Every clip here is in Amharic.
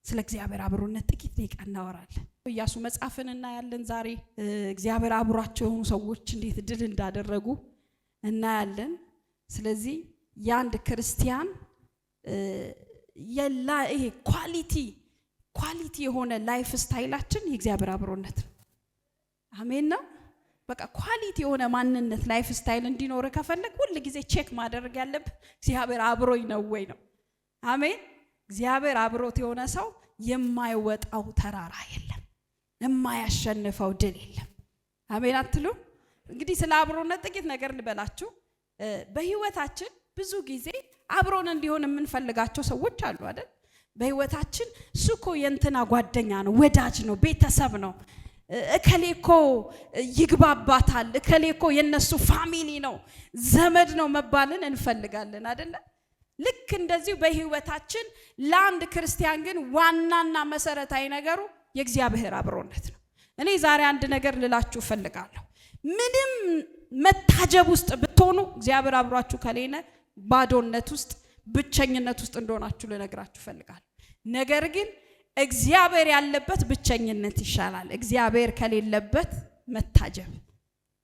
ስለ እግዚአብሔር አብሮነት ጥቂት ደቂቃ እናወራለን። ኢያሱ መጽሐፍን እናያለን ዛሬ። እግዚአብሔር አብሯቸው የሆኑ ሰዎች እንዴት ድል እንዳደረጉ እናያለን። ስለዚህ ያንድ ክርስቲያን ይሄ ኳሊቲ የሆነ ላይፍ ስታይላችን የእግዚአብሔር አብሮነት ነው። አሜን ነው። በቃ ኳሊቲ የሆነ ማንነት ላይፍ ስታይል እንዲኖር ከፈለክ ሁሉ ጊዜ ቼክ ማድረግ ያለብህ እግዚአብሔር አብሮኝ ነው ወይ ነው። አሜን። እግዚአብሔር አብሮት የሆነ ሰው የማይወጣው ተራራ የለም፣ የማያሸንፈው ድል የለም። አሜን አትሉ? እንግዲህ ስለ አብሮነት ጥቂት ነገር ልበላችሁ። በህይወታችን ብዙ ጊዜ አብሮን እንዲሆን የምንፈልጋቸው ሰዎች አሉ አይደል? በህይወታችን እሱኮ የእንትና ጓደኛ ነው፣ ወዳጅ ነው፣ ቤተሰብ ነው፣ እከሌኮ ይግባባታል፣ እከሌኮ የነሱ ፋሚሊ ነው፣ ዘመድ ነው መባልን እንፈልጋለን አይደል? ልክ እንደዚሁ በህይወታችን ለአንድ ክርስቲያን ግን ዋናና መሰረታዊ ነገሩ የእግዚአብሔር አብሮነት ነው። እኔ ዛሬ አንድ ነገር ልላችሁ ፈልጋለሁ። ምንም መታጀብ ውስጥ ብትሆኑ እግዚአብሔር አብሯችሁ ከሌለ ባዶነት ውስጥ ብቸኝነት ውስጥ እንደሆናችሁ ልነግራችሁ ፈልጋለሁ። ነገር ግን እግዚአብሔር ያለበት ብቸኝነት ይሻላል እግዚአብሔር ከሌለበት መታጀብ።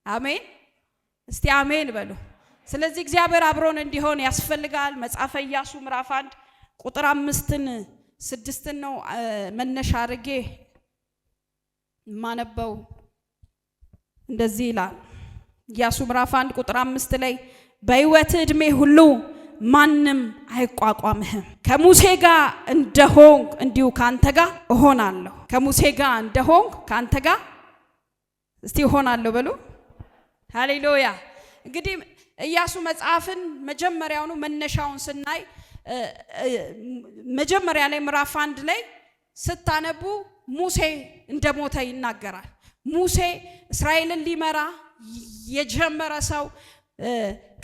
አሜን። እስቲ አሜን በሉ። ስለዚህ እግዚአብሔር አብሮን እንዲሆን ያስፈልጋል። መጽሐፈ ኢያሱ ምዕራፍ 1 ቁጥር 5-6 ነው መነሻ አድርጌ ማነበው። እንደዚህ ይላል ኢያሱ ምዕራፍ 1 ቁጥር 5 ላይ በሕይወት ዕድሜ ሁሉ ማንም አይቋቋምህም፣ ከሙሴ ጋር እንደሆንክ እንዲሁ ካንተ ጋር እሆናለሁ። ከሙሴ ጋር እንደሆንክ ካንተ ጋር እስቲ እሆናለሁ በሉ። ሃሌሉያ። እንግዲህ ኢያሱ መጽሐፍን መጀመሪያውኑ መነሻውን ስናይ መጀመሪያ ላይ ምዕራፍ 1 ላይ ስታነቡ ሙሴ እንደሞተ ይናገራል። ሙሴ እስራኤልን ሊመራ የጀመረ ሰው፣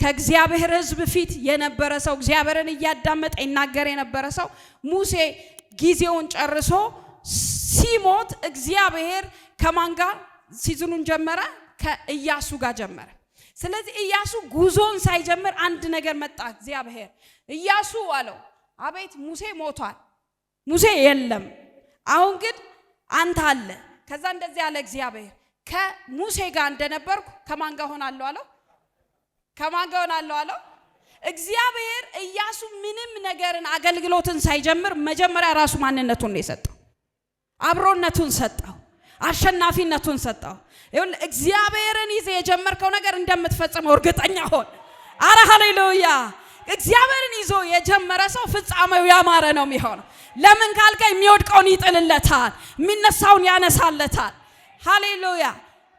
ከእግዚአብሔር ሕዝብ ፊት የነበረ ሰው፣ እግዚአብሔርን እያዳመጠ ይናገር የነበረ ሰው ሙሴ ጊዜውን ጨርሶ ሲሞት እግዚአብሔር ከማን ጋር ሲዝኑን ጀመረ? ከኢያሱ ጋር ጀመረ። ስለዚህ ኢያሱ ጉዞን ሳይጀምር አንድ ነገር መጣ። እግዚአብሔር ኢያሱ አለው፣ አቤት ሙሴ ሞቷል፣ ሙሴ የለም፣ አሁን ግን አንተ አለ። ከዛ እንደዚህ አለ እግዚአብሔር፣ ከሙሴ ጋር እንደነበርኩ ከማን ጋር ሆናለሁ አለው? ከማን ጋር ሆናለሁ አለው? እግዚአብሔር ኢያሱ ምንም ነገርን አገልግሎትን ሳይጀምር መጀመሪያ ራሱ ማንነቱን ነው የሰጠው፣ አብሮነቱን ሰጠው፣ አሸናፊነቱን ሰጠው። ይሁን እግዚአብሔርን ይዘህ የጀመርከው ነገር እንደምትፈጽመው እርግጠኛ ሆን። አረ ሃሌሉያ። እግዚአብሔርን ይዞ የጀመረ ሰው ፍጻሜው ያማረ ነው የሚሆነው። ለምን ካልከኝ የሚወድቀውን ይጥልለታል፣ የሚነሳውን ያነሳለታል። ሃሌሉያ።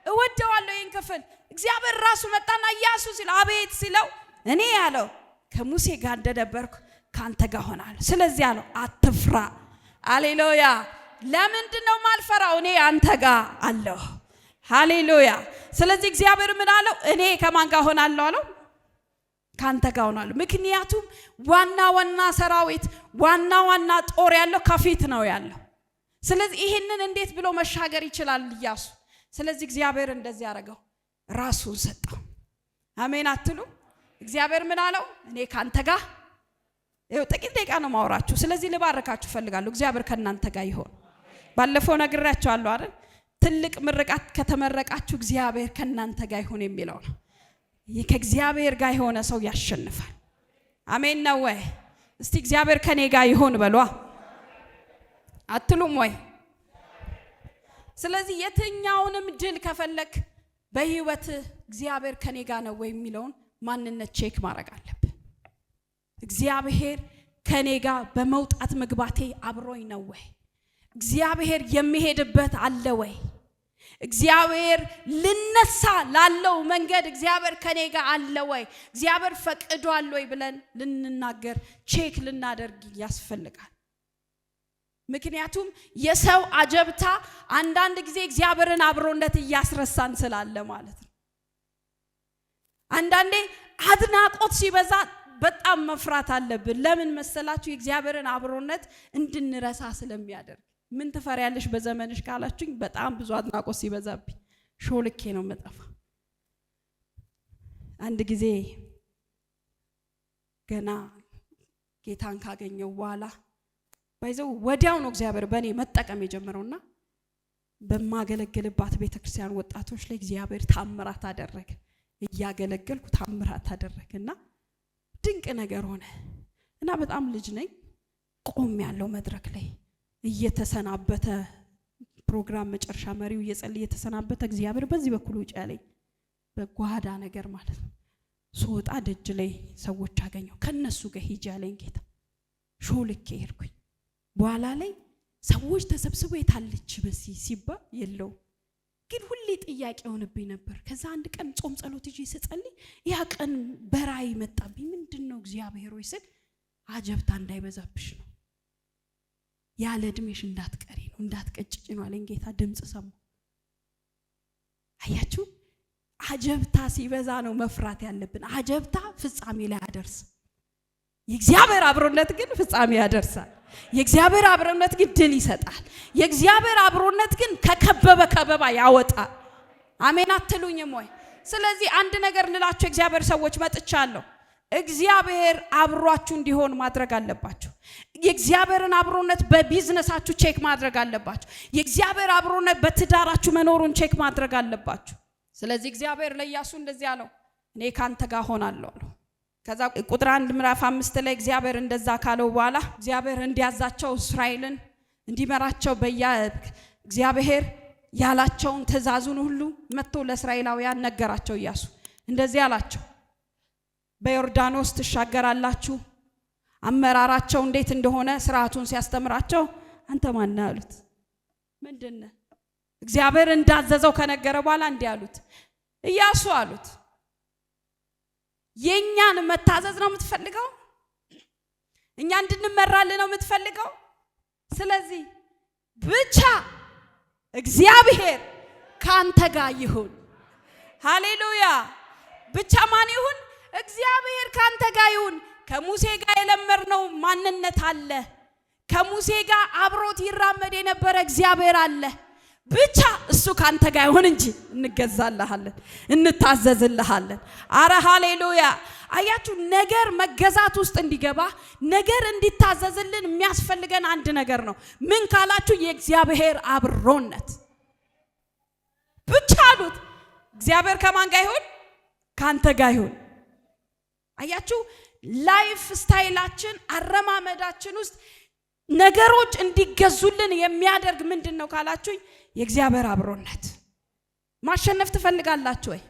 እወደዋለሁ ይህን ክፍል። እግዚአብሔር ራሱ መጣና ኢያሱ ሲለው አቤት ሲለው እኔ ያለው ከሙሴ ጋር እንደነበርኩ ካንተ ጋር ሆናለሁ። ስለዚህ ያለው አትፍራ። ሃሌሉያ። ለምንድን ነው ማልፈራው? እኔ አንተ ጋር አለሁ። ሃሌሉያ። ስለዚህ እግዚአብሔር ምን አለው? እኔ ከማን ጋር ሆናለሁ አለው? ካንተ ጋር ሆናለሁ። ምክንያቱም ዋና ሰራዊት ዋና ጦር ያለው ከፊት ነው ያለው። ስለዚህ ይሄንን እንዴት ብሎ መሻገር ይችላል ኢያሱ? ስለዚህ እግዚአብሔር እንደዚህ ያደረገው ራሱን ሰጠው። አሜን አትሉ? እግዚአብሔር ምን አለው? እኔ ካንተ ጋር። ይኸው ጥቂት ደቂቃ ነው ማውራችሁ። ስለዚህ ልባርካችሁ ፈልጋለሁ። እግዚአብሔር ከናንተ ጋር ይሆን። ባለፈው ነግሬያችኋለሁ አይደል? ትልቅ ምርቃት ከተመረቃችሁ እግዚአብሔር ከናንተ ጋር ይሆን የሚለው ነው። ከእግዚአብሔር ጋር የሆነ ሰው ያሸንፋል። አሜን ነው ወይ? እስቲ እግዚአብሔር ከኔ ጋር ይሆን በሏ። አትሉም ወይ? ስለዚህ የትኛውንም ድል ከፈለክ በህይወት እግዚአብሔር ከኔ ጋር ነው ወይ የሚለውን ማንነት ቼክ ማድረግ አለብህ። እግዚአብሔር ከኔ ጋር በመውጣት መግባቴ አብሮኝ ነው ወይ? እግዚአብሔር የሚሄድበት አለ ወይ? እግዚአብሔር ልነሳ ላለው መንገድ እግዚአብሔር ከኔ ጋር አለ ወይ? እግዚአብሔር ፈቅዷል ወይ ብለን ልንናገር ቼክ ልናደርግ ያስፈልጋል። ምክንያቱም የሰው አጀብታ አንዳንድ ጊዜ እግዚአብሔርን አብሮነት እያስረሳን ስላለ ማለት ነው። አንዳንዴ አድናቆት ሲበዛ በጣም መፍራት አለብን። ለምን መሰላችሁ? የእግዚአብሔርን አብሮነት እንድንረሳ ስለሚያደርግ። ምን ትፈሪያለሽ በዘመንሽ ካላችሁኝ፣ በጣም ብዙ አድናቆት ሲበዛብኝ ሾልኬ ነው መጣፋ። አንድ ጊዜ ገና ጌታን ካገኘው በኋላ ባይዘው ወዲያው ነው እግዚአብሔር በእኔ መጠቀም የጀመረውና በማገለግልባት ቤተክርስቲያን ወጣቶች ላይ እግዚአብሔር ታምራት አደረገ። እያገለገልኩ ታምራት አደረገና ድንቅ ነገር ሆነ እና በጣም ልጅ ነኝ። ቆም ያለው መድረክ ላይ እየተሰናበተ ፕሮግራም መጨረሻ መሪው እየጸለየ እየተሰናበተ እግዚአብሔር በዚህ በኩል ውጭ ያለኝ በጓዳ ነገር ማለት ነው። ሶጣ ደጅ ላይ ሰዎች አገኘው። ከነሱ ጋር ሂጅ ያለኝ ጌታ ሾልኬ ሄድኩኝ። በኋላ ላይ ሰዎች ተሰብስበው የታለች በዚህ ሲባል የለው ግን ሁሌ ጥያቄ ሆነብኝ ነበር። ከዛ አንድ ቀን ጾም ጸሎት ይዤ ስጸልይ ያ ቀን በራይ መጣብኝ። ምንድነው እግዚአብሔር ሆይ ስል አጀብታ እንዳይበዛብሽ ነው፣ ያለ እድሜሽ እንዳትቀሪ ነው፣ እንዳትቀጭጭ ነው አለኝ ጌታ። ድምጽ ሰማሁ። አያችሁ አጀብታ ሲበዛ ነው መፍራት ያለብን። አጀብታ ፍጻሜ ላይ ያደርስ፣ የእግዚአብሔር አብሮነት ግን ፍጻሜ ያደርሳል። የእግዚአብሔር አብሮነት ግን ድል ይሰጣል። የእግዚአብሔር አብሮነት ግን ከከበባ ያወጣል። አሜን አትሉኝም ወይ? ስለዚህ አንድ ነገር ልላችሁ እግዚአብሔር ሰዎች መጥቻለሁ። እግዚአብሔር አብሯችሁ እንዲሆን ማድረግ አለባችሁ። የእግዚአብሔርን አብሮነት በቢዝነሳችሁ ቼክ ማድረግ አለባችሁ። የእግዚአብሔር አብሮነት በትዳራችሁ መኖሩን ቼክ ማድረግ አለባችሁ። ስለዚህ እግዚአብሔር ለኢያሱ እንደዚህ አለው፣ እኔ ካንተ ጋር ሆናለሁ አለው። ከዛ ቁጥር 1 ምዕራፍ 5 ላይ እግዚአብሔር እንደዛ ካለው በኋላ እግዚአብሔር እንዲያዛቸው እስራኤልን እንዲመራቸው እግዚአብሔር ያላቸውን ትእዛዙን ሁሉ መጥቶ ለእስራኤላውያን ነገራቸው። ኢያሱ እንደዚህ አላቸው፣ በዮርዳኖስ ትሻገራላችሁ። አመራራቸው እንዴት እንደሆነ ስርዓቱን ሲያስተምራቸው አንተ ማን ነህ አሉት። ምንድነው? እግዚአብሔር እንዳዘዘው ከነገረ በኋላ እንዲህ አሉት፣ ኢያሱ አሉት የኛን መታዘዝ ነው የምትፈልገው? እኛ እንድንመራልን ነው የምትፈልገው? ስለዚህ ብቻ እግዚአብሔር ካንተ ጋር ይሁን። ሃሌሉያ! ብቻ ማን ይሁን? እግዚአብሔር ካንተ ጋር ይሁን። ከሙሴ ጋር የለመድነው ማንነት አለ። ከሙሴ ጋር አብሮት ይራመድ የነበረ እግዚአብሔር አለ። ብቻ እሱ ካንተ ጋር ይሁን እንጂ እንገዛልሃለን፣ እንታዘዝልሃለን። አረ ሃሌሉያ! አያችሁ ነገር መገዛት ውስጥ እንዲገባ ነገር እንዲታዘዝልን የሚያስፈልገን አንድ ነገር ነው። ምን ካላችሁ የእግዚአብሔር አብሮነት ብቻ አሉት። እግዚአብሔር ከማን ጋር ይሁን? ካንተ ጋር ይሁን። አያችሁ ላይፍ ስታይላችን አረማመዳችን ውስጥ ነገሮች እንዲገዙልን የሚያደርግ ምንድነው ካላችሁኝ የእግዚአብሔር አብሮነት። ማሸነፍ ትፈልጋላችሁ ወይ?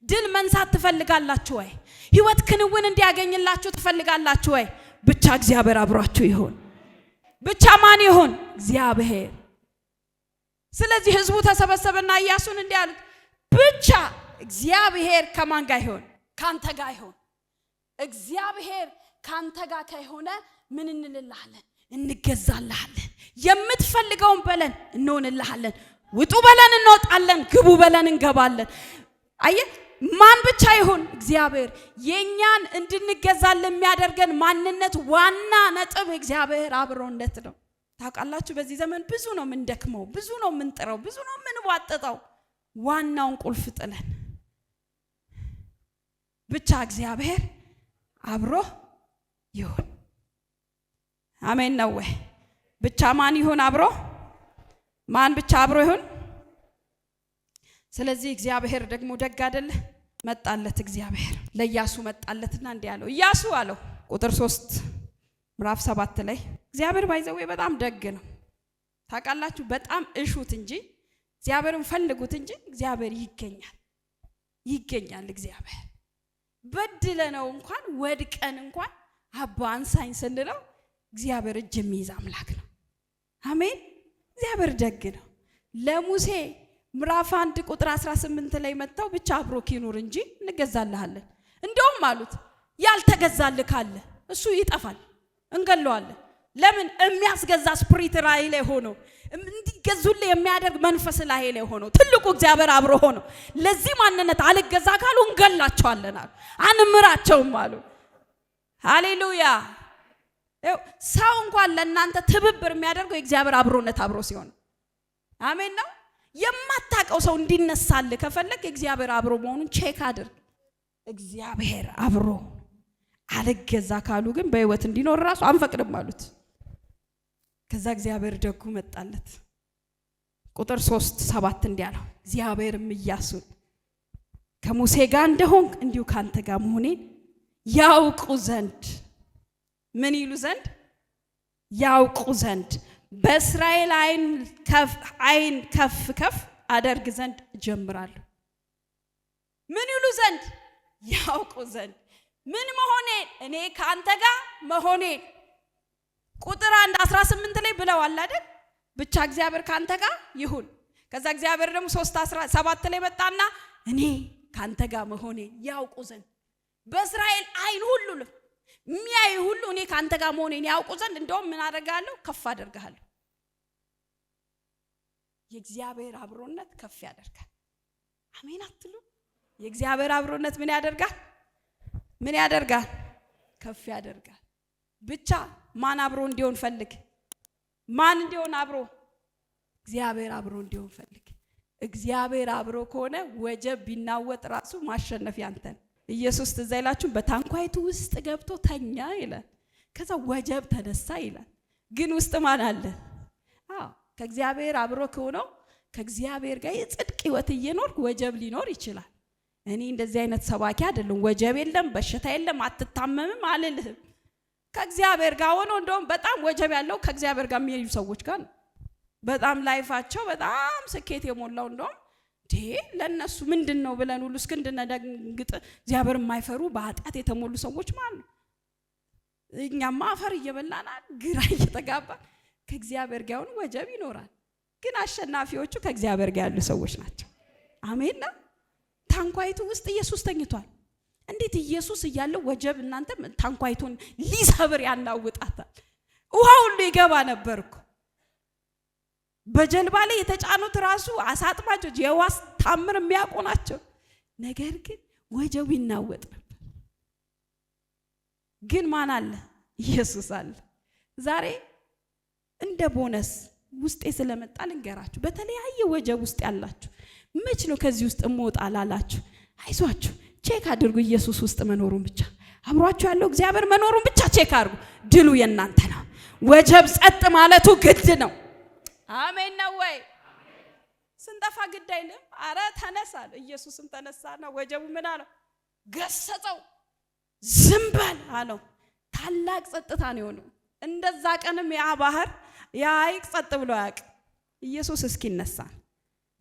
ድል መንሳት ትፈልጋላችሁ ወይ? ህይወት ክንውን እንዲያገኝላችሁ ትፈልጋላችሁ ወይ? ብቻ እግዚአብሔር አብሯችሁ ይሁን። ብቻ ማን ይሁን? እግዚአብሔር። ስለዚህ ህዝቡ ተሰበሰበና ኢያሱን እንዲህ አሉት፣ ብቻ እግዚአብሔር ከማን ጋር ይሁን? ካንተ ጋር ይሁን። እግዚአብሔር ካንተ ጋር ከሆነ ምን እንልልሃለን? እንገዛልሃለን። የምትፈልገውን በለን እንሆንልሃለን። ውጡ በለን እንወጣለን፣ ግቡ በለን እንገባለን። አየ ማን ብቻ ይሁን? እግዚአብሔር። የኛን እንድንገዛልን የሚያደርገን ማንነት ዋና ነጥብ እግዚአብሔር አብሮነት ነው። ታውቃላችሁ በዚህ ዘመን ብዙ ነው የምንደክመው፣ ብዙ ነው የምንጥረው፣ ብዙ ነው የምንዋጥጠው። ዋናውን ቁልፍ ጥለን ብቻ እግዚአብሔር አብሮ ይሁን። አሜን ነው ወይ? ብቻ ማን ይሁን? አብሮ ማን ብቻ አብሮ ይሁን? ስለዚህ እግዚአብሔር ደግሞ ደግ አይደለ? መጣለት። እግዚአብሔር ለኢያሱ መጣለትና እንዲህ አለው፣ ኢያሱ አለው ቁጥር 3 ምዕራፍ 7 ላይ እግዚአብሔር ባይዘው በጣም ደግ ነው። ታውቃላችሁ በጣም እሹት እንጂ እግዚአብሔርን ፈልጉት እንጂ እግዚአብሔር ይገኛል። እግዚአብሔር በድለነው እንኳን ወድቀን እንኳን አባ አንሳኝ ስንለው እግዚአብሔር እጅ የሚይዝ አምላክ ነው። አሜን። እግዚአብሔር ደግ ነው። ለሙሴ ምዕራፍ 1 ቁጥር 18 ላይ መጣው ብቻ አብሮክ ይኑር እንጂ እንገዛልሃለን። እንደውም አሉት ያልተገዛልህ ካለ እሱ ይጠፋል፣ እንገለዋለን። ለምን? የሚያስገዛ ስፒሪት ላይ ሆኖ እንዲገዙልህ የሚያደርግ መንፈስ ላይ ሆኖ ትልቁ እግዚአብሔር አብሮ ሆኖ ለዚህ ማንነት አልገዛ ካሉ እንገላቸዋለን አሉ፣ አንምራቸውም አሉ። ሃሌሉያ! ሰው እንኳን ለእናንተ ትብብር የሚያደርገው የእግዚአብሔር አብሮነት አብሮ ሲሆን አሜን ነው። የማታውቀው ሰው እንዲነሳልህ ከፈለክ የእግዚአብሔር አብሮ መሆኑን ቼክ አድርግ። እግዚአብሔር አብሮ አልገዛ ካሉ ግን በህይወት እንዲኖር ራሱ አንፈቅድም አሉት። ከዛ እግዚአብሔር ደጉ መጣለት። ቁጥር 3:7 እንዲያለው እግዚአብሔርም ኢያሱን ከሙሴ ጋር እንደሆንክ እንዲሁ ካንተ ጋር መሆኔን ያውቁ ዘንድ ምን ይሉ ዘንድ ያውቁ ዘንድ በእስራኤል አይን ከፍ ከፍ አደርግ ዘንድ ጀምራለሁ። ምን ይሉ ዘንድ ያውቁ ዘንድ ምን መሆኔን እኔ ካንተ ጋር መሆኔን። ቁጥር 1:18 ላይ ብለዋል አይደል? ብቻ እግዚአብሔር ካንተ ጋር ይሁን። ከዛ እግዚአብሔር ደግሞ 3:17 ላይ መጣና እኔ ካንተ ጋር መሆኔን ያውቁ ዘንድ በእስራኤል አይን ሁሉ የሚያይ ሁሉ እኔ ካንተ ጋር መሆኔን ያውቁ ዘንድ እንደውም ምን አደርጋለሁ? ከፍ አደርጋለሁ። የእግዚአብሔር አብሮነት ከፍ ያደርጋል። አሜን አትሉ? የእግዚአብሔር አብሮነት ምን ያደርጋል? ምን ያደርጋል? ከፍ ያደርጋል። ብቻ ማን አብሮ እንዲሆን ፈልግ? ማን እንዲሆን አብሮ? እግዚአብሔር አብሮ እንዲሆን ፈልግ። እግዚአብሔር አብሮ ከሆነ ወጀብ ቢናወጥ ራሱ ማሸነፍ ያንተን። ኢየሱስ ትዝ ይላችሁ በታንኳይቱ ውስጥ ገብቶ ተኛ ይላል። ከዛ ወጀብ ተነሳ ይላል። ግን ውስጥ ማን አለ? ከእግዚአብሔር አብሮ ከሆነው ከእግዚአብሔር ጋር የጽድቅ ህይወት እየኖርክ ወጀብ ሊኖር ይችላል። እኔ እንደዚህ አይነት ሰባኪ አይደለም። ወጀብ የለም በሽታ የለም አትታመምም አልልህም። ከእግዚአብሔር ጋር ሆኖ እንደውም በጣም ወጀብ ያለው ከእግዚአብሔር ጋር የሚሄዱ ሰዎች ጋር ነው። በጣም ላይፋቸው በጣም ስኬት የሞላው እንደውም ለነሱ ምንድነው ብለን ሁሉ እስክንድነግጥ እግዚአብሔር የማይፈሩ በኃጢአት የተሞሉ ሰዎች ማለት ነው። እኛማ አፈር እየበላናል ግራ እየተጋባ ከእግዚአብሔር ጋር ሆኖ ወጀብ ይኖራል። ግን አሸናፊዎቹ ከእግዚአብሔር ጋር ያሉ ሰዎች ናቸው። አሜን። ታንኳይቱ ውስጥ ኢየሱስ ተኝቷል። እንዴት ኢየሱስ እያለው ወጀብ እናንተ ታንኳይቱን ሊሰብር ያናውጣታል? ውሃው ሁሉ ይገባ ነበርኩ። በጀልባ ላይ የተጫኑት ራሱ አሳጥማጆች የዋስ ታምር የሚያውቁ ናቸው። ነገር ግን ወጀቡ ይናወጥ ነበር። ግን ማን አለ? ኢየሱስ አለ። ዛሬ እንደ ቦነስ ውስጤ ስለመጣ ልንገራችሁ። በተለያየ ወጀብ ውስጥ ያላችሁ መች ነው ከዚህ ውስጥ እሞጣ ላላችሁ አይዟችሁ፣ ቼክ አድርጉ። ኢየሱስ ውስጥ መኖሩን ብቻ አብሯችሁ ያለው እግዚአብሔር መኖሩን ብቻ ቼክ አድርጉ። ድሉ የናንተ ነው። ወጀብ ጸጥ ማለቱ ግድ ነው። አሜን ነው ወይ? ስንጠፋ ግድ አይልም። አረ ተነሳል። ኢየሱስም ተነሳና ወጀቡ ምን አለው? ገሰጸው። ዝም በል አለው። ታላቅ ጸጥታ ነው የሆነው። እንደዛ ቀንም ያ ባህር ያ ሐይቅ ጸጥ ብሎ ያውቅ ኢየሱስ እስኪነሳ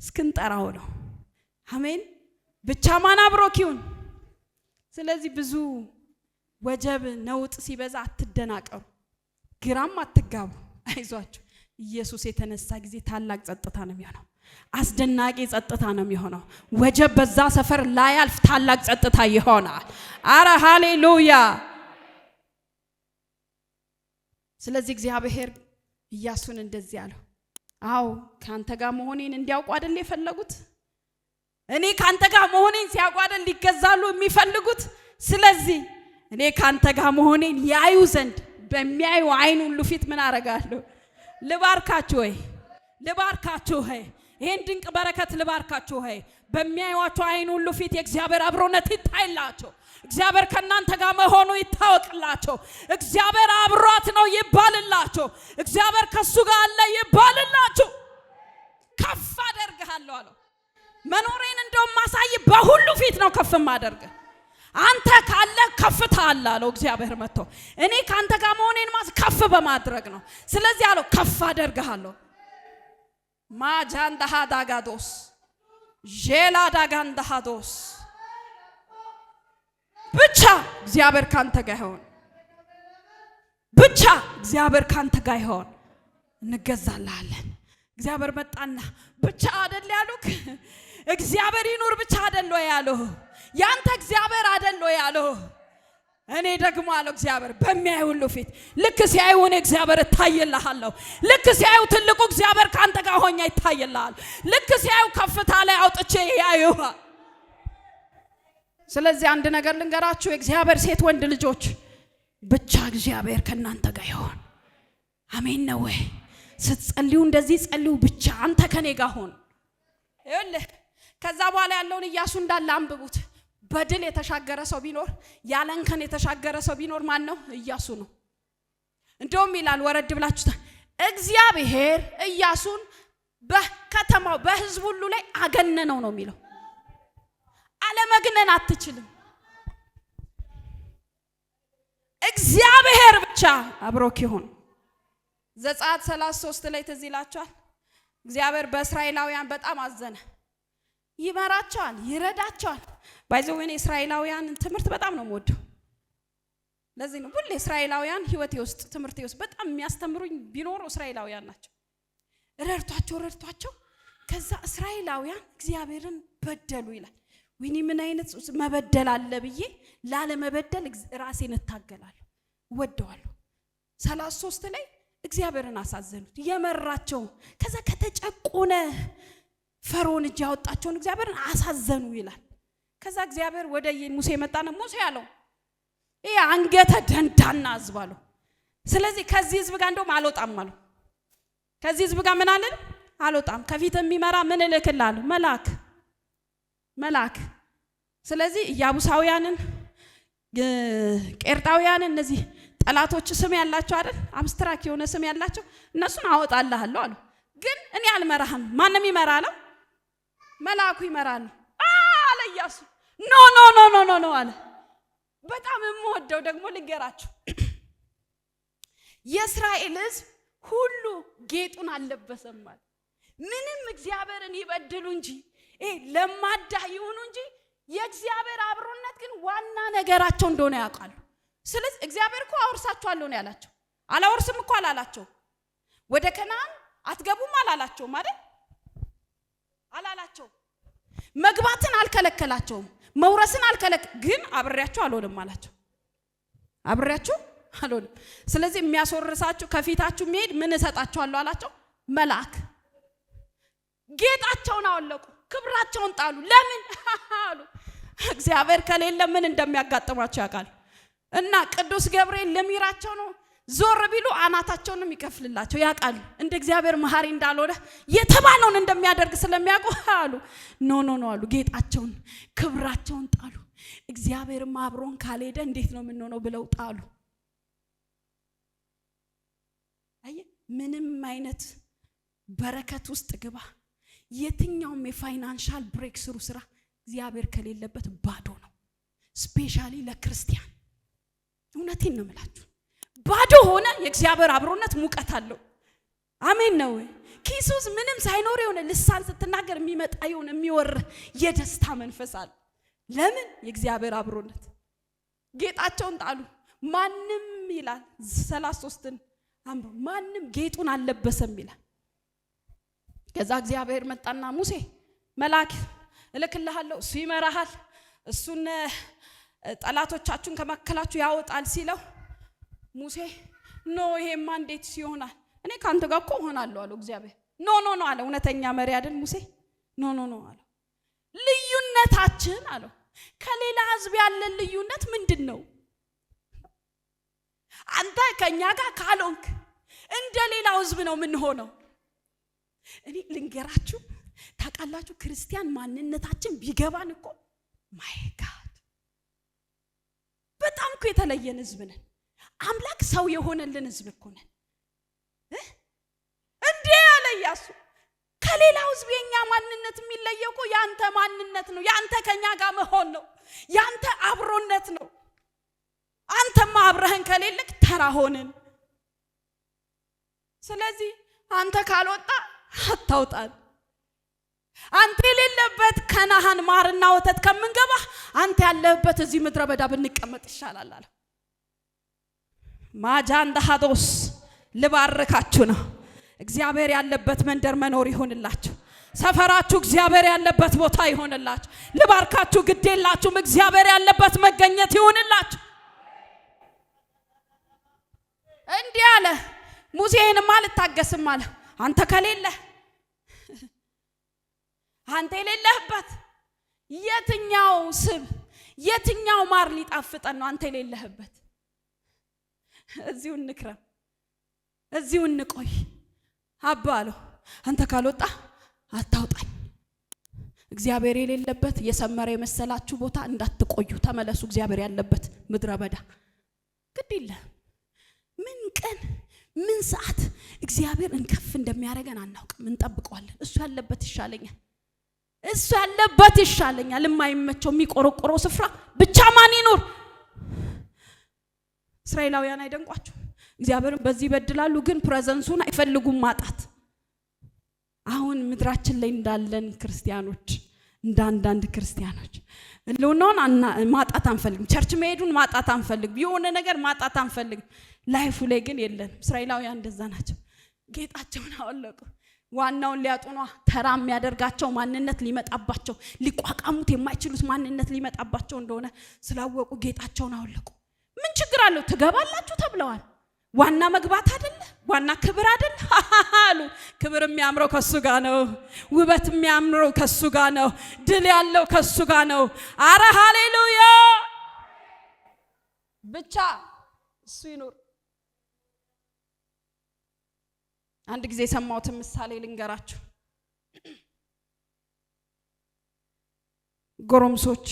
እስክንጠራው ነው። አሜን። ብቻ ማን አብሮክ ይሁን። ስለዚህ ብዙ ወጀብ ነውጥ ሲበዛ አትደናቀሩ፣ ግራም አትጋቡ። አይዟችሁ። ኢየሱስ የተነሳ ጊዜ ታላቅ ጸጥታ ነው የሚሆነው። አስደናቂ ጸጥታ ነው የሚሆነው። ወጀብ በዛ ሰፈር ላይ አልፍ ታላቅ ጸጥታ ይሆናል። አረ ሃሌሉያ። ስለዚህ እግዚአብሔር ኢያሱን እንደዚህ አለው። አው ካንተ ጋር መሆኔን እንዲያውቁ አይደል የፈለጉት? እኔ ካንተ ጋር መሆኔን ሲያውቁ አይደል ሊገዛሉ የሚፈልጉት? ስለዚህ እኔ ካንተ ጋር መሆኔን ያዩ ዘንድ በሚያዩ አይን ሁሉ ፊት ምን አረጋለሁ? ልባርካችሁ ወይ ልባርካችሁ ወይ ይሄን ድንቅ በረከት ልባርካችሁ ወይ በሚያዩዋችሁ አይን ሁሉ ፊት የእግዚአብሔር አብሮነት ይታይላችሁ። እግዚአብሔር ከናንተ ጋር መሆኑ ይታወቅላችሁ። እግዚአብሔር አብሯት ነው ይባልላችሁ። እግዚአብሔር ከሱ ጋር አለ ይባልላችሁ። ከፍ አደርግሃለሁ አለው። መኖሬን እንደውም ማሳይ በሁሉ ፊት ነው ከፍ ማደርግ። አንተ ካለ ከፍታ አለ አለው እግዚአብሔር መጥቶ። እኔ ካንተ ጋር መሆኔን ከፍ በማድረግ ነው። ስለዚህ አለው ከፍ አደርግሃለሁ። ማጃንዳ ሃዳጋዶስ ጄላ ዳጋንዳሃዶስ ብቻ እግዚአብሔር ካንተ ጋር ይሆን። ብቻ እግዚአብሔር ካንተ ጋር ይሆን። እንገዛልሃለን። እግዚአብሔር መጣና ብቻ አይደል ያሉክ? እግዚአብሔር ይኑር ብቻ አይደል ያለው? ያንተ እግዚአብሔር አይደል ያለው? እኔ ደግሞ አለው እግዚአብሔር በሚያዩ ሁሉ ፊት ልክ ሲያዩ እኔ እግዚአብሔር እታይልሃለሁ። ልክ ሲያዩ ትልቁ እግዚአብሔር ካንተ ጋር ሆኜ ይታይልሃል። ልክ ሲያዩ ከፍታ ላይ አውጥቼ ያዩሃል። ስለዚህ አንድ ነገር ልንገራችሁ የእግዚአብሔር ሴት ወንድ ልጆች፣ ብቻ እግዚአብሔር ከናንተ ጋር ይሆን። አሜን ነው ወይ? ስትጸልዩ እንደዚህ ጸልዩ። ብቻ አንተ ከኔ ጋር ሆን። ይኸውልህ ከዛ በኋላ ያለውን ኢያሱ እንዳለ አንብቡት። በድል የተሻገረ ሰው ቢኖር ያለንከን የተሻገረ ሰው ቢኖር ማን ነው? ኢያሱ ነው። እንደውም ይላል ወረድ ብላችሁ እግዚአብሔር ኢያሱን በከተማው በሕዝብ ሁሉ ላይ አገነነው ነው የሚለው። አለመግነን አትችልም። እግዚአብሔር ብቻ አብሮክ ይሁን። ዘጸአት 33 ላይ ትዝ ይላችኋል። እግዚአብሔር በእስራኤላውያን በጣም አዘነ። ይመራቸዋል፣ ይረዳቸዋል። ባይዘው እኔ እስራኤላውያን ትምህርት በጣም ነው የምወደው። ለዚህ ነው ሁሌ እስራኤላውያን ህይወቴ ውስጥ ትምህርቴ ውስጥ በጣም የሚያስተምሩኝ ቢኖሩ እስራኤላውያን ናቸው። ረድቷቸው ከዛ እስራኤላውያን እግዚአብሔርን በደሉ ይላል። ወይኔ ምን አይነት መበደል አለ ብዬ ላለመበደል ራሴን እታገላለሁ፣ ወደዋለሁ። 33 ላይ እግዚአብሔርን አሳዘኑት፣ የመራቸው ከዛ ከተጨቆነ ፈርዖን እጅ ያወጣቸውን እግዚአብሔርን አሳዘኑ ይላል። ከዛ እግዚአብሔር ወደ ሙሴ መጣና ሙሴ ያለው ይሄ አንገተ ደንዳና ህዝብ አለው። ስለዚህ ከዚህ ህዝብ ጋር እንደውም አልወጣም አለው። ከዚህ ህዝብ ጋር ምን አለ? አልወጣም። ከፊት የሚመራ ምን እልክልሃለሁ? መልአክ። ስለዚህ ኢያቡሳውያንን፣ ቄርጣውያንን እነዚህ ጠላቶች ስም ያላቸው አይደል? አብስትራክት የሆነ ስም ያላቸው እነሱን አወጣልሃለሁ አለው። ግን እኔ አልመራህም። ማንም ይመራል? መልአኩ ይመራል አለ ኢያሱ። ኖ አለ። በጣም የምወደው ደግሞ ልንገራችሁ፣ የእስራኤል ህዝብ ሁሉ ጌጡን አልለበሰም ማለት ምንም እግዚአብሔርን ይበድሉ እንጂ ለማዳ ይሁኑ እንጂ የእግዚአብሔር አብሮነት ግን ዋና ነገራቸው እንደሆነ ያውቃሉ። ስለዚህ እግዚአብሔር እኮ አወርሳችኋለሁ ነው ያላቸው። አላወርስም እኮ አላላቸው። ወደ ከነዓን አትገቡም አላላቸው ማለት አላላቸው። መግባትን አልከለከላቸውም፣ መውረስን ግን አብሬያችሁ አልሆንም አላቸው። አብሬያችሁ አልሆንም። ስለዚህ የሚያስወርሳችሁ ከፊታችሁ የሚሄድ ምን እሰጣችኋለሁ አላቸው? መልአክ። ጌጣቸውን አወለቁ፣ ክብራቸውን ጣሉ። ለምን አሉ? እግዚአብሔር ከሌለ ምን እንደሚያጋጥማቸው ያውቃል። እና ቅዱስ ገብርኤል ለሚራቸው ነው። ዞር ቢሉ አናታቸውንም ይከፍልላቸው ያውቃል። እንደ እግዚአብሔር መሐሪ እንዳልሆነ የተባለውን እንደሚያደርግ ስለሚያውቁ አሉ ኖ አሉ። ጌጣቸውን ክብራቸውን ጣሉ። እግዚአብሔርም አብሮን ካልሄደ እንዴት ነው የምንሆነው ብለው ጣሉ። አየ ምንም አይነት በረከት ውስጥ ግባ፣ የትኛውም የፋይናንሻል ብሬክ ስሩ ስራ እግዚአብሔር ከሌለበት ባዶ ነው። ስፔሻሊ ለክርስቲያን እውነቴን ነው የምላችሁ፣ ባዶ ሆነ። የእግዚአብሔር አብሮነት ሙቀት አለው። አሜን ነው። ኪሱስ ምንም ሳይኖር የሆነ ልሳን ስትናገር የሚመጣ የሆነ የሚወር የደስታ መንፈስ አለ። ለምን? የእግዚአብሔር አብሮነት። ጌጣቸውን ጣሉ። ማንም ይላል 33ን አንብሩ፣ ማንም ጌጡን አልለበሰም ይላል። ከዛ እግዚአብሔር መጣና ሙሴ መልአክ እልክልሃለሁ፣ እሱ ይመራሃል፣ እሱን ጠላቶቻችሁን ከመከላችሁ ያወጣል ሲለው ሙሴ ይሄማ እንዴት ይሆናል? እኔ ካንተ ጋር እኮ ሆናለሁ አለው እግዚአብሔር። ኖ አለ። እውነተኛ መሪ አይደል ሙሴ? ኖ አለው። ልዩነታችን አለው ከሌላ ህዝብ ያለን ልዩነት ምንድነው? አንተ ከኛ ጋር ካልሆንክ እንደ ሌላው ህዝብ ነው ምን ሆነው? እኔ ልንገራችሁ፣ ታውቃላችሁ ክርስቲያን ማንነታችን ቢገባን እኮ ማይ ጋድ በጣም እኮ የተለየን ህዝብ ነን። አምላክ ሰው የሆነልን ህዝብ እኮ ነን። እንዴ ያለ ኢያሱ ከሌላው ህዝብ የኛ ማንነት የሚለየው እኮ ያንተ ማንነት ነው። ያንተ ከኛ ጋር መሆን ነው። ያንተ አብሮነት ነው። አንተማ አብረህን ከሌለክ ተራ ሆነን። ስለዚህ አንተ ካልወጣ አታውጣን። አንተ የሌለበት ከነዓን ማርና ወተት ከምንገባ አንተ ያለበት እዚህ ምድረ በዳ ብንቀመጥ ይሻላል አለ። ማጃንዳ ሀዶስ ልባርካችሁ ነው። እግዚአብሔር ያለበት መንደር መኖር ይሆንላችሁ። ሰፈራችሁ እግዚአብሔር ያለበት ቦታ ይሆንላችሁ። ልባርካችሁ፣ ግዴላችሁም እግዚአብሔር ያለበት መገኘት ይሆንላችሁ። እንዲህ አለ ሙሴንም አልታገስም አለ። አንተ ከሌለ አንተ የሌለህበት የትኛው ስብ የትኛው ማር ሊጣፍጠን ነው? አንተ የሌለህበት እዚሁ እንክረም፣ እዚሁ እንቆይ አባለው። አንተ ካልወጣ አታውጣኝ። እግዚአብሔር የሌለበት የሰመረ የመሰላችሁ ቦታ እንዳትቆዩ ተመለሱ። እግዚአብሔር ያለበት ምድረ በዳ ግድ የለም። ምን ቀን ምን ሰዓት እግዚአብሔር እንከፍ እንደሚያደርገን አናውቅም። እንጠብቀዋለን። እሱ ያለበት ይሻለኛል። የማይመቸው የሚቆረቆረው ስፍራ ብቻ ማን ይኖር? እስራኤላውያን አይደንቋቸው? እግዚአብሔርን በዚህ ይበድላሉ፣ ግን ፕሬዘንሱን አይፈልጉም ማጣት። አሁን ምድራችን ላይ እንዳለን ክርስቲያኖች እንዳንዳንድ ክርስቲያኖች ለውናውን ማጣት አንፈልግም። ቸርች መሄዱን ማጣት አንፈልግም። የሆነ ነገር ማጣት አንፈልግም። ላይፉ ላይ ግን የለን። እስራኤላውያን እንደዛ ናቸው። ጌጣቸውን አወለቁ። ዋናውን ሊያጡና ተራ የሚያደርጋቸው ማንነት ሊመጣባቸው ሊቋቋሙት የማይችሉት ማንነት ሊመጣባቸው እንደሆነ ስላወቁ ጌጣቸውን አወለቁ። ምን ችግር አለው? ትገባላችሁ ተብለዋል። ዋና መግባት አይደለ? ዋና ክብር አይደለ? አሉ። ክብር የሚያምረው ከሱ ጋር ነው። ውበት የሚያምረው ከሱ ጋር ነው። ድል ያለው ከሱ ጋር ነው። አረ ሃሌሉያ! ብቻ እሱ ይኖር። አንድ ጊዜ ሰማሁትን ምሳሌ ልንገራችሁ። ጎረምሶች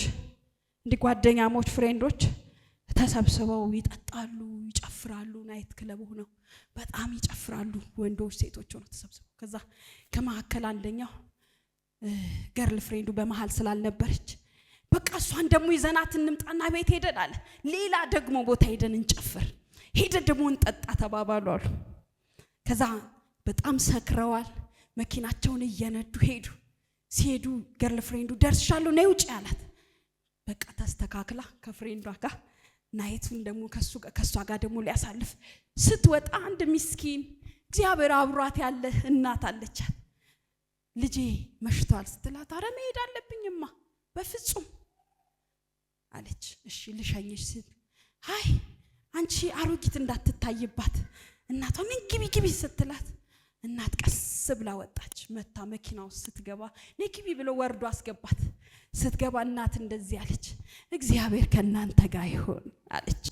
እንዲህ ጓደኛሞች ፍሬንዶች ተሰብስበው ይጠጣሉ፣ ይጨፍራሉ። ናይት ክለብ ሆነው በጣም ይጨፍራሉ። ወንዶች ሴቶች ሆነው ተሰብስበው ከዛ ከመካከል አንደኛው ገርል ፍሬንዱ በመሃል ስላልነበረች በቃ እሷን ደግሞ ይዘናት እንምጣና ቤት ሄደን አለ ሌላ ደግሞ ቦታ ሄደን እንጨፍር፣ ሄደን ደግሞ እንጠጣ ተባባሉ አሉ። ከዛ በጣም ሰክረዋል። መኪናቸውን እየነዱ ሄዱ። ሲሄዱ ገርል ፍሬንዱ ደርሻለሁ ነይ ውጪ አላት። በቃ ተስተካክላ ከፍሬንዷ ጋር ናይቱን ደግሞ ከሷ ጋር ደግሞ ሊያሳልፍ ስትወጣ አንድ ምስኪን እግዚአብሔር አብሯት ያለ እናት አለቻት። ልጄ መሽቷል ስትላት አረ መሄድ አለብኝማ በፍጹም አለች። እሺ ልሸኝሽ ስል አይ አንቺ አሮጊት እንዳትታይባት እናቷ ምን ግቢ ስትላት እናት ቀስ ብላ ወጣች። መታ መኪናው ስትገባ ነግቢ ብሎ ወርዶ አስገባት። ስትገባ እናት እንደዚህ አለች፣ እግዚአብሔር ከናንተ ጋር ይሁን አለች።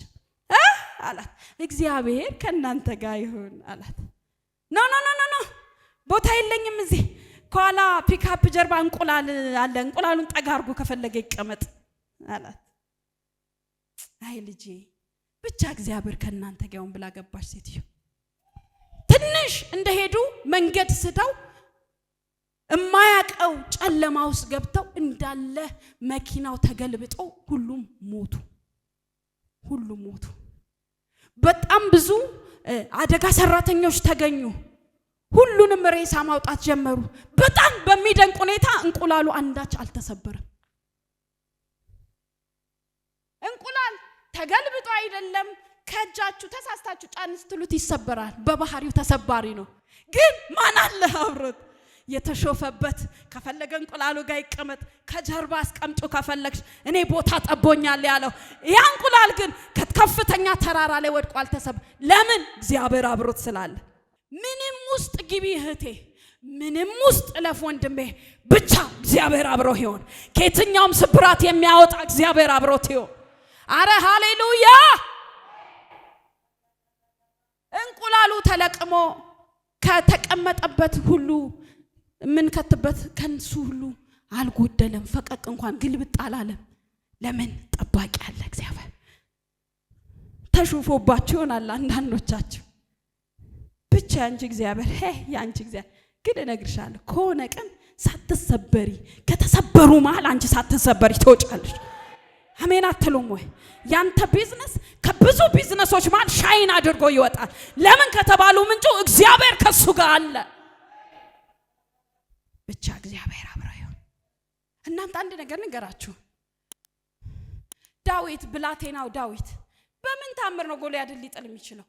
አላት እግዚአብሔር ከናንተ ጋር ይሁን አላት። ኖ ቦታ የለኝም እዚህ ከኋላ ፒክአፕ ጀርባ እንቁላል አለ፣ እንቁላሉን ጠጋ አድርጎ ከፈለገ ይቀመጥ አላት። አይ ልጄ ብቻ እግዚአብሔር ከናንተ ጋር ይሁን ብላ ገባች ሴትዮ። ትንሽ እንደሄዱ መንገድ ስተው የማያቀው ጨለማ ውስጥ ገብተው እንዳለ መኪናው ተገልብጦ ሁሉም ሞቱ። በጣም ብዙ አደጋ ሰራተኞች ተገኙ። ሁሉንም ሬሳ ማውጣት ጀመሩ። በጣም በሚደንቅ ሁኔታ እንቁላሉ አንዳች አልተሰበረም። ተገልብጧል። ተገልብጦ አይደለም ከእጃችሁ ተሳስታችሁ ጫን ስትሉት ይሰበራል። በባህሪው ተሰባሪ ነው። ግን ማን አለ አብሮት የተሾፈበት ከፈለገ እንቁላሉ ጋር ይቀመጥ ከጀርባ አስቀምጡ ከፈለግሽ እኔ ቦታ ጠቦኛል ያለው ያ እንቁላል ግን ከከፍተኛ ተራራ ላይ ወድቆ አልተሰበረም። ለምን? እግዚአብሔር አብሮት ስላለ። ምንም ውስጥ ግቢ እህቴ፣ ምንም ውስጥ ለፍ ወንድሜ፣ ብቻ እግዚአብሔር አብሮት ይሁን። ከየትኛውም ስብራት የሚያወጣ እግዚአብሔር አብሮት ይሁን። አረ ሃሌሉያ! እንቁላሉ ተለቅሞ ከተቀመጠበት ሁሉ ምን ከተበት ከንሱ ሁሉ አልጎደለም። ፈቀቅ እንኳን ግልብጥ አላለም። ለምን? ጠባቂ አለ እግዚአብሔር። ተሹፎባችሁ ይሆናል አንዳንዶቻችሁ። ብቻ ያንቺ እግዚአብሔር ያንቺ እግዚአብሔር ግን እነግርሻለሁ ከሆነ ቀን ሳትሰበሪ ከተሰበሩ መሃል አንቺ ሳትሰበሪ ትወጫለሽ። አሜን አትሉም ወይ? ያንተ ቢዝነስ ከብዙ ቢዝነሶች መሃል ሻይን አድርጎ ይወጣል። ለምን ከተባሉ ምንጩ እግዚአብሔር ከሱ ጋር አለ። ብቻ እግዚአብሔር አብሮት ይሁን። እናንተ አንድ ነገር ንገራችሁ። ዳዊት ብላቴናው ዳዊት በምን ታምር ነው ጎልያድን ሊጥል የሚችለው?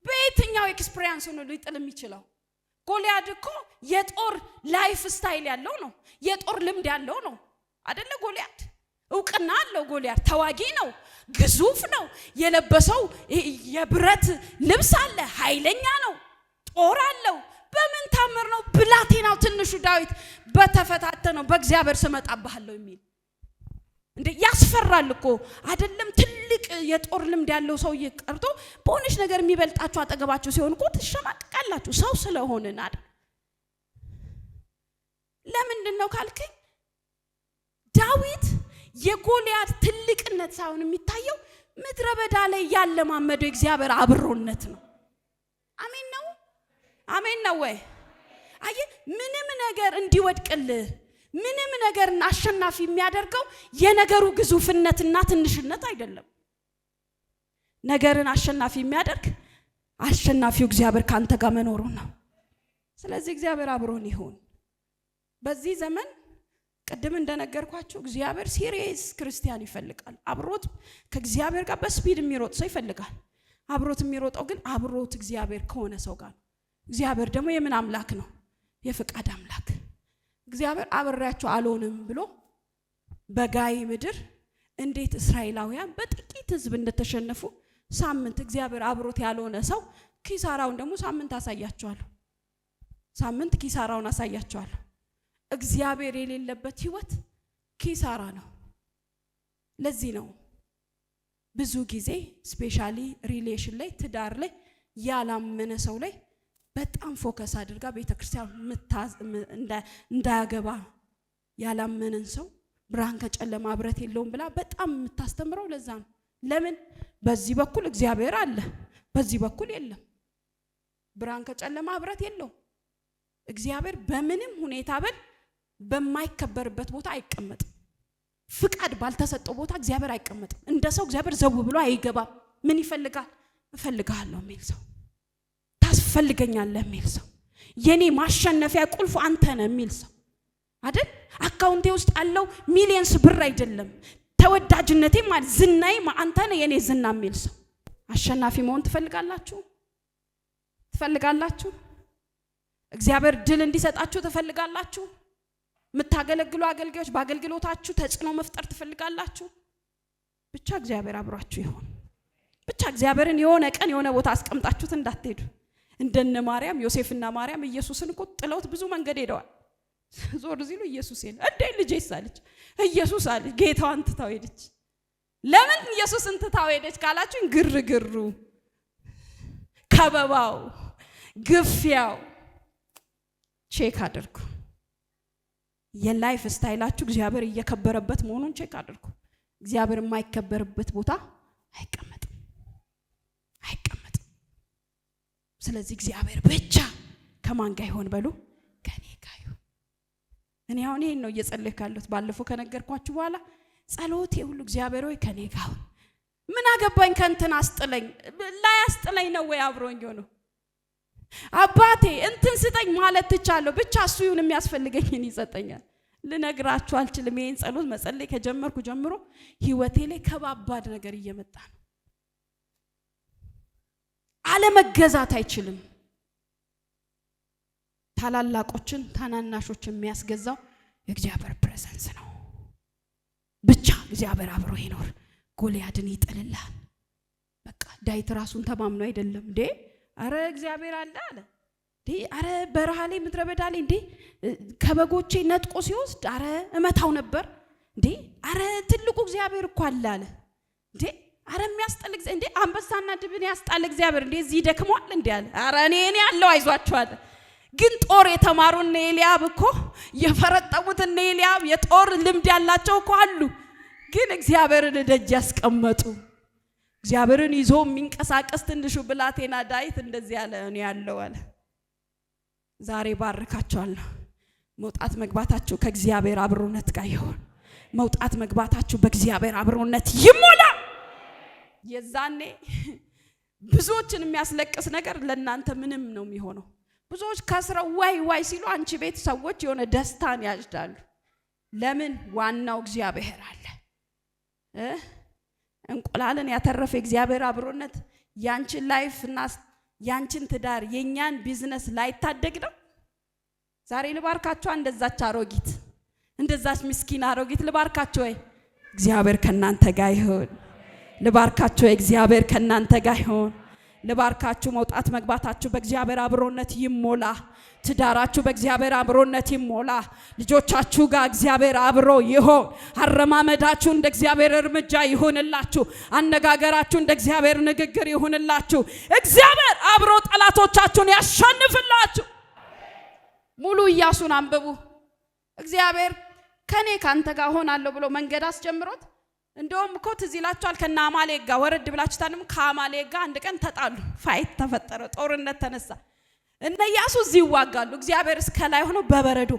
በየትኛው ኤክስፒሪየንስ ነው ሊጥል የሚችለው? ጎልያድ እኮ የጦር ላይፍ ስታይል ያለው ነው። የጦር ልምድ ያለው ነው አይደለ? ጎልያድ እውቅና አለው። ጎልያድ ተዋጊ ነው፣ ግዙፍ ነው። የለበሰው የብረት ልብስ አለ፣ ኃይለኛ ነው፣ ጦር አለው። በምን ታምር ነው ብላቴናው ትንሹ ዳዊት በተፈታተነው በእግዚአብሔር ስመጣባለሁ የሚል? እንዴ ያስፈራል እኮ አይደለም? ትልቅ የጦር ልምድ ያለው ሰው ይቀርቶ በሆነች ነገር የሚበልጣችሁ አጠገባችሁ ሲሆን እኮ ትሸማቀቃላችሁ። ሰው ስለሆነን አይደል? ለምንድን ነው ካልከኝ ዳዊት የጎልያድ ትልቅነት ሳይሆን የሚታየው ምድረ በዳ ላይ ያለማመደው እግዚአብሔር አብሮነት ነው። አሜን ነው ወይ? አየ ምንም ነገር እንዲወድቅልህ ምንም ነገር አሸናፊ የሚያደርገው የነገሩ ግዙፍነትና ትንሽነት አይደለም። ነገርን አሸናፊ የሚያደርግ አሸናፊው እግዚአብሔር ካንተ ጋር መኖሩ ነው። ስለዚህ እግዚአብሔር አብሮን ይሁን። በዚህ ዘመን ቀደም እንደነገርኳችሁ እግዚአብሔር ሲሪየስ ክርስቲያን ይፈልጋል። አብሮት ከእግዚአብሔር ጋር በስፒድ የሚሮጥ ሰው ይፈልጋል። አብሮት የሚሮጠው ግን አብሮት እግዚአብሔር ከሆነ ሰው ጋር። እግዚአብሔር ደግሞ የምን አምላክ ነው? የፍቃድ አምላክ። እግዚአብሔር አብሬያችሁ አልሆንም ብሎ በጋይ ምድር እንዴት እስራኤላውያን በጥቂት ህዝብ እንደተሸነፉ ሳምንት እግዚአብሔር አብሮት ያልሆነ ሰው ኪሳራውን ደግሞ ሳምንት አሳያቸዋለሁ። ሳምንት ኪሳራውን አሳያቸዋለሁ። እግዚአብሔር የሌለበት ህይወት ኪሳራ ነው። ለዚህ ነው ብዙ ጊዜ ስፔሻሊ ሪሌሽን ላይ ትዳር ላይ ያላመነ ሰው ላይ በጣም ፎከስ አድርጋ ቤተክርስቲያን እንዳያገባ ያላመነን ሰው ብርሃን ከጨለማ ህብረት የለውም ብላ በጣም የምታስተምረው ለዛ ነው። ለምን? በዚህ በኩል እግዚአብሔር አለ፣ በዚህ በኩል የለም። ብርሃን ከጨለማ ህብረት የለውም። እግዚአብሔር በምንም ሁኔታ በማይከበርበት ቦታ አይቀመጥም። ፍቃድ ባልተሰጠው ቦታ እግዚአብሔር አይቀመጥም። እንደ ሰው እግዚአብሔር ዘው ብሎ አይገባም። ምን ይፈልጋል? እፈልጋለሁ የሚል ሰው፣ ታስፈልገኛለህ የሚል ሰው፣ የኔ ማሸነፊያ ቁልፉ አንተ ነህ የሚል ሰው አይደል? አካውንቴ ውስጥ ያለው ሚሊየንስ ብር አይደለም ተወዳጅነቴ ማለት ዝናዬ አንተ ነህ የኔ ዝና የሚል ሰው። አሸናፊ መሆን ትፈልጋላችሁ? እግዚአብሔር ድል እንዲሰጣችሁ ትፈልጋላችሁ? የምታገለግሉ አገልጋዮች በአገልግሎታችሁ ተጽዕኖ መፍጠር ትፈልጋላችሁ? ብቻ እግዚአብሔር አብሯችሁ ይሁን። ብቻ እግዚአብሔርን የሆነ ቀን የሆነ ቦታ አስቀምጣችሁት እንዳትሄዱ። እንደነ ማርያም ዮሴፍና ማርያም ኢየሱስን እኮ ጥለውት ብዙ መንገድ ሄደዋል። ዞር ሲሉ ኢየሱስ የለ እንዴ ልጄስ አለች። ኢየሱስ አለ ጌታዋን ትታው ሄደች። ለምን ኢየሱስን ትታው ሄደች ካላችሁ ግርግሩ፣ ከበባው፣ ግፊያው ቼክ አድርጉ። የላይፍ ስታይላችሁ እግዚአብሔር እየከበረበት መሆኑን ቼክ አድርጉ። እግዚአብሔር የማይከበርበት ቦታ አይቀመጥም። ስለዚህ እግዚአብሔር ብቻ ከማን ጋር ይሆን በሉ? ከኔ ጋር ይሁን። እኔ አሁን ይሄን ነው እየጸለይኩ ያለሁት። ባለፈው ከነገርኳችሁ በኋላ ጸሎቴ ሁሉ እግዚአብሔር ሆይ ከኔ ጋር ሁን። ምን አገባኝ ከእንትን አስጥለኝ ላይ አስጥለኝ ነው ወይ አብሮኝ ሆኖ አባቴ እንትን ስጠኝ ማለት ትቻለሁ። ብቻ እሱ ይሁን የሚያስፈልገኝን ይሰጠኛል። ልነግራችሁ አልችልም። ይሄን ጸሎት መጸለይ ከጀመርኩ ጀምሮ ህይወቴ ላይ ከባባድ ነገር እየመጣ ነው። አለመገዛት አይችልም። ታላላቆችን ታናናሾችን የሚያስገዛው የእግዚአብሔር ፕሬዘንስ ነው። ብቻ እግዚአብሔር አብሮ ይኖር። ጎልያድን ይጥልልሃል። በቃ ዳዊት ራሱን ተማምኖ አይደለም እንዴ አረ እግዚአብሔር አለ አለ እንዴ አረ በረሃ ላይ ምድረ በዳ ላይ እንዴ ከበጎቼ ነጥቆ ሲወስድ አረ እመታው ነበር እንዴ አረ ትልቁ እግዚአብሔር እኮ አለ አለ እንዴ አረ የሚያስጠልቅ እንዴ አንበሳና ድብን ያስጣል እግዚአብሔር እንዴ እዚህ ደክሟል እንዴ አለ። አረ እኔ ያለው አይዟችሁ አለ። ግን ጦር የተማሩና ኤልያብ እኮ የፈረጠሙት እና ኤልያብ የጦር ልምድ ያላቸው እኮ አሉ። ግን እግዚአብሔርን ደጅ ያስቀመጡ እግዚአብሔርን ይዞ የሚንቀሳቀስ ትንሹ ብላቴና ዳዊት እንደዚህ ያለ እኔ ያለው አለ። ዛሬ ባርካችኋለሁ። መውጣት መግባታችሁ ከእግዚአብሔር አብሮነት ጋር ይሁን። መውጣት መግባታችሁ በእግዚአብሔር አብሮነት ይሞላ። የዛኔ ብዙዎችን የሚያስለቅስ ነገር ለእናንተ ምንም ነው የሚሆነው። ብዙዎች ከስረው ዋይ ሲሉ አንቺ ቤት ሰዎች የሆነ ደስታን ያጅዳሉ። ለምን? ዋናው እግዚአብሔር አለ። እንቁላልን ያተረፈ እግዚአብሔር አብሮነት ያንቺን ላይፍና ያንቺን ትዳር የኛን ቢዝነስ ላይታደግ ነው። ዛሬ ልባርካችሁ እንደዛች አሮጊት እንደዛች ምስኪን አሮጊት ልባርካችሁ ወይ እግዚአብሔር ከናንተ ጋር ይሁን። ልባርካችሁ እግዚአብሔር ከናንተ ጋር ይሁን። ልባርካችሁ መውጣት መግባታችሁ በእግዚአብሔር አብሮነት ይሞላ። ትዳራችሁ በእግዚአብሔር አብሮነት ይሞላ። ልጆቻችሁ ጋር እግዚአብሔር አብሮ ይሁን። አረማመዳችሁ እንደ እግዚአብሔር እርምጃ ይሁንላችሁ። አነጋገራችሁ እንደ እግዚአብሔር ንግግር ይሁንላችሁ። እግዚአብሔር አብሮ ጠላቶቻችሁን ያሸንፍላችሁ። ሙሉ ኢያሱን አንብቡ። እግዚአብሔር ከኔ ካንተ ጋር ሆናለሁ ብሎ መንገድ አስጀምሮት እንደውም እኮ ትዝ ይላችኋል ከአማሌቅ ጋር ወረድ ብላችሁ ታንም ከአማሌቅ ጋር አንድ ቀን ተጣሉ። ፋይት ተፈጠረ፣ ጦርነት ተነሳ። እነ ኢያሱ እዚህ ይዋጋሉ። እግዚአብሔር እስከ ላይ ሆኖ በበረዶ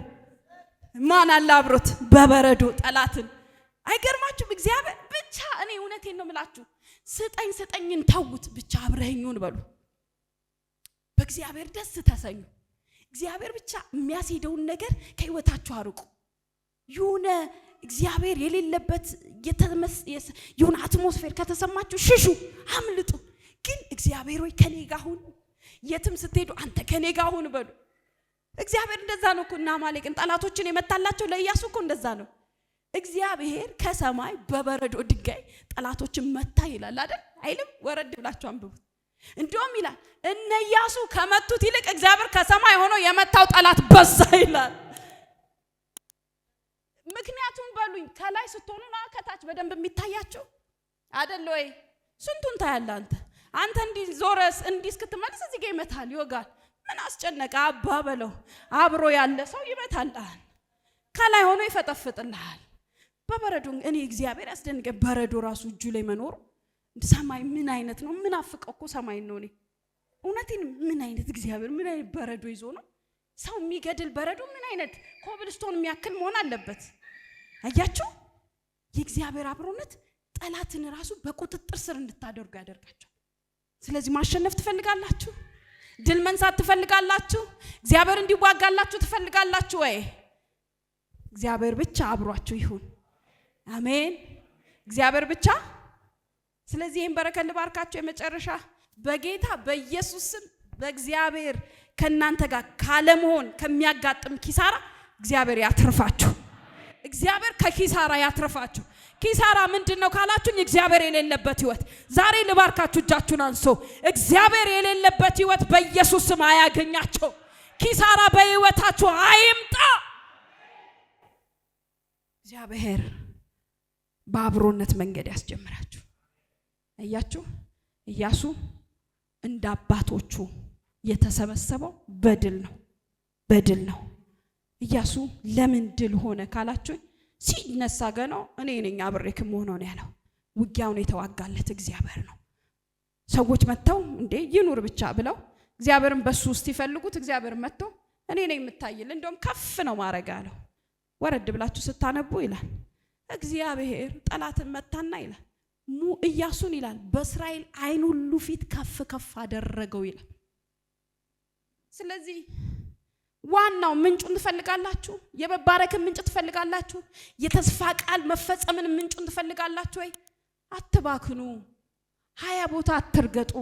ማን አለ አብሮት በበረዶ ጠላትን። አይገርማችሁም? እግዚአብሔር ብቻ እኔ እውነቴን ነው የምላችሁ ስጠኝን ተውት ብቻ አብረኸኙን በሉ። በእግዚአብሔር ደስ ተሰኙ። እግዚአብሔር ብቻ የሚያስሄደውን ነገር ከህይወታችሁ አርቁ። የሆነ እግዚአብሔር የሌለበት የሆነ አትሞስፌር ከተሰማችሁ ሽሹ፣ አምልጡ። ግን እግዚአብሔር ወይ ከኔ ጋር ሁን፣ የትም ስትሄዱ አንተ ከኔ ጋር ሁን በሉ። እግዚአብሔር እንደዛ ነው እኮ እና አማሌቅን ጠላቶችን የመታላቸው ለኢያሱ እኮ እንደዛ ነው። እግዚአብሔር ከሰማይ በበረዶ ድንጋይ ጠላቶችን መታ ይላል አይደል? አይልም? ወረድ ብላችሁ አንብቡት። እንደውም ይላል እነ ኢያሱ ከመቱት ይልቅ እግዚአብሔር ከሰማይ ሆኖ የመታው ጠላት በዛ ይላል። ምክንያቱም በሉኝ ከላይ ስትሆኑ ነው ከታች በደንብ የሚታያቸው አይደል ወይ? ስንቱን ታያለህ አንተ እንዲህ ዞረስ እንዲህ እስክትመለስ እዚህ ጋር ይመታል ይወጋል። ምን አስጨነቀ? አባ በለው አብሮ ያለ ሰው ይመታልሃል፣ ከላይ ሆኖ ይፈጠፍጥልሃል። በበረዶ እኔ እግዚአብሔር ያስደንቀ በረዶ ራሱ እጁ ላይ መኖር። ሰማይ ምን አይነት ነው? ምን አፍቀው እኮ ሰማይ ነው። እኔ እውነቴን ምን አይነት እግዚአብሔር ምን አይነት በረዶ ይዞ ነው ሰው የሚገድል በረዶ ምን አይነት ኮብልስቶን የሚያክል መሆን አለበት? አያችሁ የእግዚአብሔር አብሮነት ጠላትን ራሱ በቁጥጥር ስር እንድታደርጉ ያደርጋቸው። ስለዚህ ማሸነፍ ትፈልጋላችሁ? ድል መንሳት ትፈልጋላችሁ? እግዚአብሔር እንዲዋጋላችሁ ትፈልጋላችሁ ወይ? እግዚአብሔር ብቻ አብሯችሁ ይሁን። አሜን። እግዚአብሔር ብቻ። ስለዚህ ይሄን በረከት ልባርካችሁ። የመጨረሻ በጌታ በኢየሱስ ስም በእግዚአብሔር ከናንተ ጋር ካለመሆን ከሚያጋጥም ኪሳራ እግዚአብሔር ያትርፋችሁ። እግዚአብሔር ከኪሳራ ያትርፋችሁ። ኪሳራ ምንድነው ካላችሁኝ እግዚአብሔር የሌለበት ህይወት። ዛሬ ልባርካችሁ፣ እጃችሁን አንሶ እግዚአብሔር የሌለበት ህይወት በኢየሱስ ስም አያገኛቸው። ኪሳራ በህይወታችሁ አይምጣ። እግዚአብሔር በአብሮነት መንገድ ያስጀምራችሁ። አያችሁ ኢያሱ እንደ አባቶቹ የተሰበሰበው በድል ነው። ኢያሱ ለምን ድል ሆነ ካላችሁ ሲነሳ ገና እኔ ነኝ አብሬክም ሆኖ ነው ያለው። ውጊያውን የተዋጋለት እግዚአብሔር ነው። ሰዎች መተው እንዴ ይኑር ብቻ ብለው እግዚአብሔርን በሱ ውስጥ ይፈልጉት። እግዚአብሔር መጥቶ እኔ ነኝ የምታይል እንደውም ከፍ ነው ማረግ አለው። ወረድ ብላችሁ ስታነቡ ይላል እግዚአብሔር ጠላትን መታና ይላል ኢያሱን ይላል በእስራኤል አይን ሁሉ ፊት ከፍ አደረገው ይላል። ስለዚህ ዋናው ምንጩን ትፈልጋላችሁ? የመባረክን ምንጭ ትፈልጋላችሁ? የተስፋ ቃል መፈጸምን ምንጩን ትፈልጋላችሁ ወይ? አትባክኑ። 20 ቦታ አትርገጡ።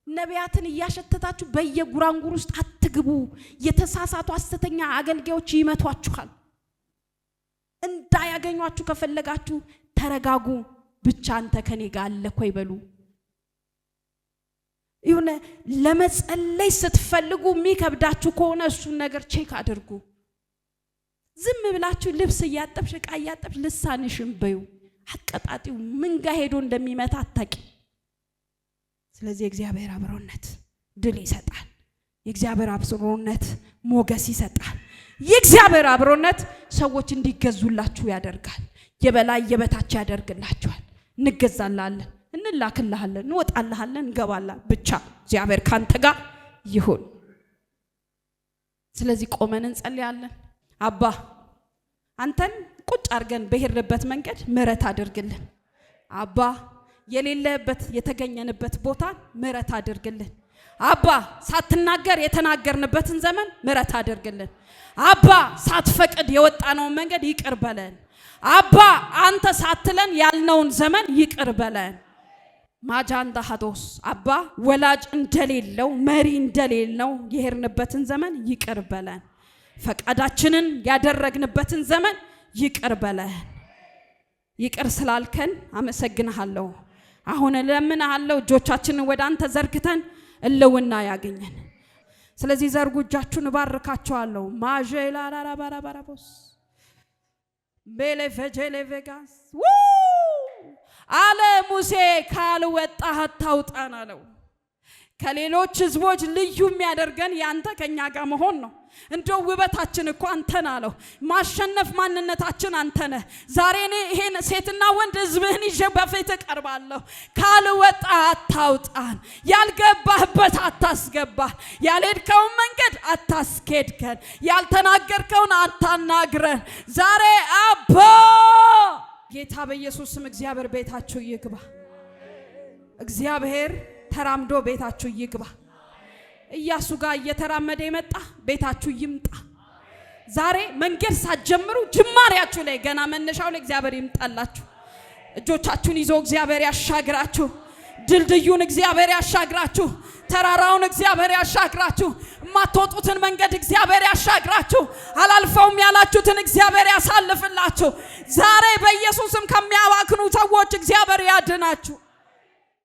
ነቢያትን እያሸተታችሁ በየጉራንጉር ውስጥ አትግቡ። የተሳሳቱ ሐሰተኛ አገልጋዮች ይመቷችኋል። እንዳያገኟችሁ ከፈለጋችሁ ተረጋጉ። ብቻ አንተ ከኔ ጋር አለህ ወይ በሉ። ይሁን ለመጸለይ ስትፈልጉ የሚከብዳችሁ ከሆነ እሱን ነገር ቼክ አድርጉ። ዝም ብላችሁ ልብስ እያጠብሽ ዕቃ እያጠብሽ ልሳንሽም በዩ አቀጣጢው ምን ጋር ሄዶ እንደሚመታ አታቂ። ስለዚህ እግዚአብሔር አብሮነት ድል ይሰጣል። የእግዚአብሔር አብሮነት ሞገስ ይሰጣል። የእግዚአብሔር አብሮነት ሰዎች እንዲገዙላችሁ ያደርጋል። የበላይ የበታች ያደርግላችኋል። እንገዛላለን፣ እንላክልሃለን፣ እንወጣልሃለን፣ እንገባለን። ብቻ እግዚአብሔር ካንተ ጋር ይሁን። ስለዚህ ቆመን እንጸልያለን። አባ አንተን ቁጭ አድርገን በሄድንበት መንገድ ምሕረት አድርግልን። አባ የሌለበት የተገኘንበት ቦታ ምሕረት አድርግልን። አባ ሳትናገር የተናገርንበትን ዘመን ምሕረት አድርግልን። አባ ሳትፈቅድ የወጣነውን መንገድ ይቅር በለን። አባ አንተ ሳትለን ያልነውን ዘመን ይቅር በለን። ማጃንዳ ሀዶስ አባ ወላጅ እንደሌለው መሪ እንደሌለው የሄድንበትን ዘመን ይቅር በለን። ፈቃዳችንን ያደረግንበትን ዘመን ይቅር በለን። ይቅር ስላልከን አመሰግንሃለሁ። አሁን ለምንሃለሁ እጆቻችንን ወደ አንተ ዘርግተን እልውና ያገኘን። ስለዚህ ዘርጉ እጃችሁን ባርካችኋለሁ። ማጀላራራባራባራቦስ ቤሌቬጀሌ ቬጋስ አለ ሙሴ ካልወጣህ አታውጣን አለው። ከሌሎች ህዝቦች ልዩ የሚያደርገን ያንተ ከኛ ጋር መሆን ነው። እንደው ውበታችን እኮ አንተን አለው። ማሸነፍ ማንነታችን አንተ ነህ። ዛሬ እኔ ይሄን ሴትና ወንድ ህዝብህን ይዤ በፊትህ ቀርባለሁ። ካልወጣ አታውጣን፣ ያልገባህበት አታስገባን፣ ያልሄድከውን መንገድ አታስኬድከን፣ ያልተናገርከውን አታናግረን። ዛሬ አባ ጌታ በኢየሱስ ስም እግዚአብሔር ቤታችሁ ይግባ። እግዚአብሔር ተራምዶ ቤታችሁ ይግባ። ኢያሱ ጋር እየተራመደ የመጣ ቤታችሁ ይምጣ። ዛሬ መንገድ ሳትጀምሩ ጅማሬያችሁ ላይ ገና መነሻው ላይ እግዚአብሔር ይምጣላችሁ። እጆቻችሁን ይዞ እግዚአብሔር ያሻግራችሁ። ድልድዩን እግዚአብሔር ያሻግራችሁ። ተራራውን እግዚአብሔር ያሻግራችሁ። የማትወጡትን መንገድ እግዚአብሔር ያሻግራችሁ። አላልፈውም ያላችሁትን እግዚአብሔር ያሳልፍላችሁ። ዛሬ በኢየሱስም ከሚያባክኑ ሰዎች እግዚአብሔር ያድናችሁ።